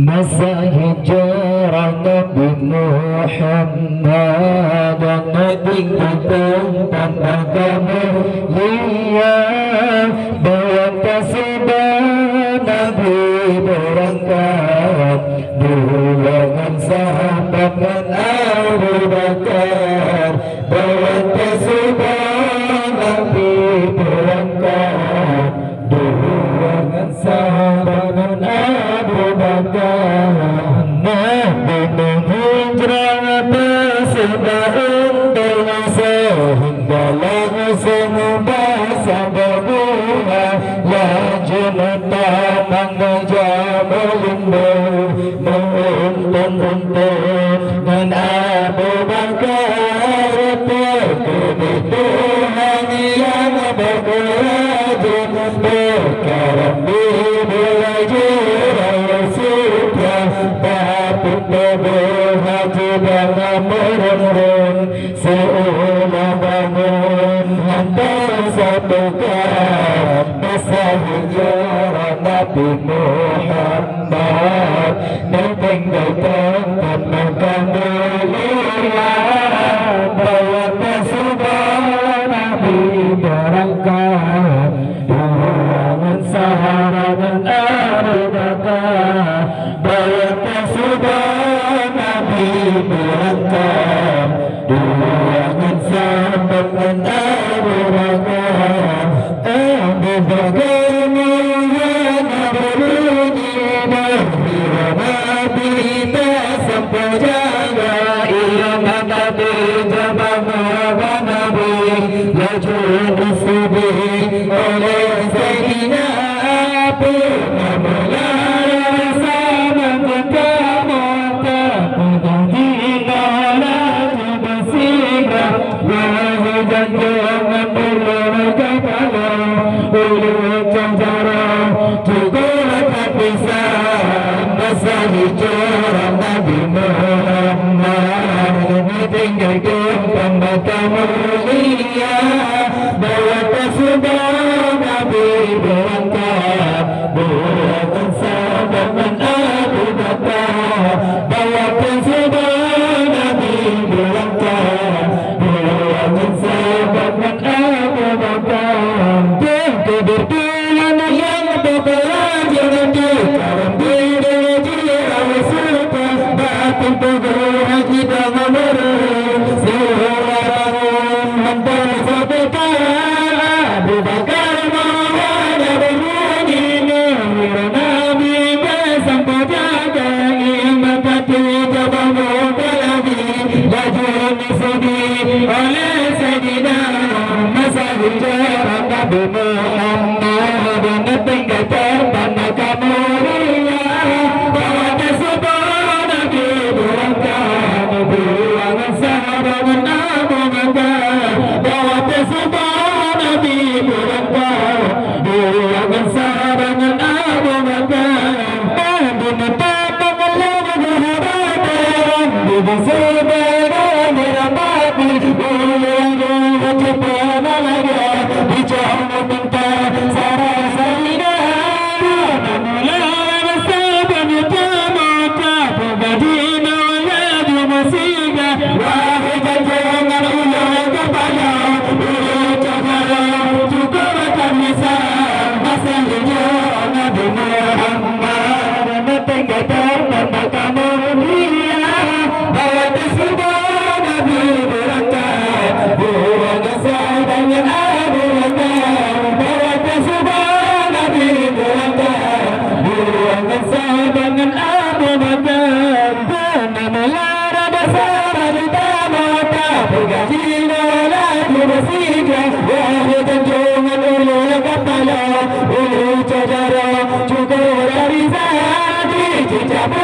masa hijrah Nabi Muhammad Nabi dan agama Ia bawa tasbih Nabi berangkat Bulangan sahabat dan Abu Bakar bawa tasbih Nabi berangkat Bulangan sahabat dan Abu Bakar Nabi menghijrah tasbih untuk sehingga langsung membahasa berbunga Lajunata mengejar melindung Menguntun dan Abu Bakar Terkini Tuhan yang berkerajaan Berkaram di belajar Rasulullah Tapi berhaji dengan merungun Seolah bangun hantar satukan Masa hijrah Nabi Muhammad Meninggalkan makam mulia Bawa tasbih Nabi berangkat Dengan sahabat dan Abu Bakar Bawa tasbih Nabi berangkat Dengan sahabat dan Abu Bakar Abu Bakar hijrah Nabi Muhammad meninggalkan makam mulia bawa tasbih Nabi berangkat bulan sahabat dan Abu Bakar bawa tasbih Nabi berangkat bulan sahabat dan Abu Bakar dan kebetulan yang berpelajar di karam Untuk berhaji dan memerung Seorang hantar sahabat Abu Bakar Muhammad berbunyi Nira Nabi bersama jaga Iman hati jabah mukalami Laju disudi oleh Sayyidina Masa hijrah Nabi Muhammad Meninggalkan makam mulia Bawa tasbih Bulangan sahabat dan Abu Bakar Bawa tasbih Nabi berangkat Bulangan sahabat dan Abu Bakar Nabi menetapkan Allah berhadapan Di bersebut dirapati Bulangan hati pemalaga Dijamu minta sarah salina Namulah sahabat utama Pembadina Wahai jangan ulang kepada Ucapkan juga makan lisan Masa hijrah Nabi Muhammad Meninggalkan makam mulia Bawa tasbih Nabi berangkat Bulangan sahabat dan Abu Bakar Bawa tasbih Nabi berangkat Bulangan sahabat dan Abu Bakar Bergajina lagi bersiga Wahai junjungan ulul kepala Ulu cedera juga dari zati Jejak